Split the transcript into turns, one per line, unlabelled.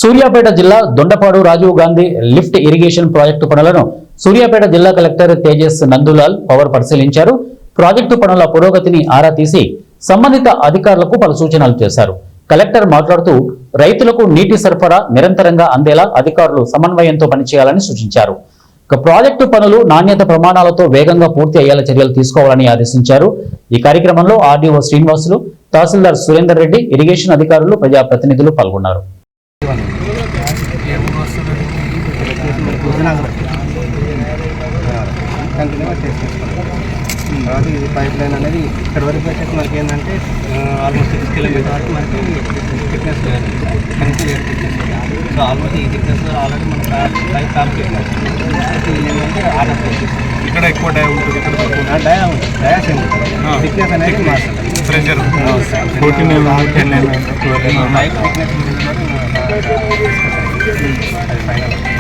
సూర్యాపేట జిల్లా Dondapadu Rajiv Gandhi lift irrigation project పనులను సూర్యాపేట జిల్లా కలెక్టర్ తేజస్ నందులాల్ పవర్ పరిశీలించారు. ప్రాజెక్టు పనుల పురోగతిని ఆరా తీసి సంబంధిత అధికారులకు పలు సూచనలు చేశారు. కలెక్టర్ మాట్లాడుతూ రైతులకు నీటి సరఫరా నిరంతరంగా అందేలా అధికారులు సమన్వయంతో పనిచేయాలని సూచించారు. ప్రాజెక్టు పనులు నాణ్యత ప్రమాణాలతో వేగంగా పూర్తి అయ్యేలా చర్యలు తీసుకోవాలని ఆదేశించారు. ఈ కార్యక్రమంలో ఆర్డీఓ శ్రీనివాసులు, తహసీల్దార్ సురేందర్ రెడ్డి, ఇరిగేషన్ అధికారులు, ప్రజాప్రతినిధులు పాల్గొన్నారు.
తర్వాత ఇది పైప్ లైన్ అనేది ఇక్కడ వరకు వచ్చేసి మనకి ఏంటంటే ఆల్మోస్ట్ 6 కిలోమీటర్ వరకు మనకి థిక్నెస్ సో ఆల్మోస్ట్ ఈ థిక్నెస్ ఆల్రెడీ మనం పైప్ కాంప్లీట్ ఏంటంటే ఆర్డర్
ఇక్కడ ఎక్కువ డయా ఉంటుంది, ఇక్కడ
డయా ఉంటుంది, డయాస్ ఏమి ఉంటుంది, థిక్నెస్ అనేది మారుతుంది,
ప్రెషర్ 14 10
పైప్ థిక్నెస్ అది ఫైనల్.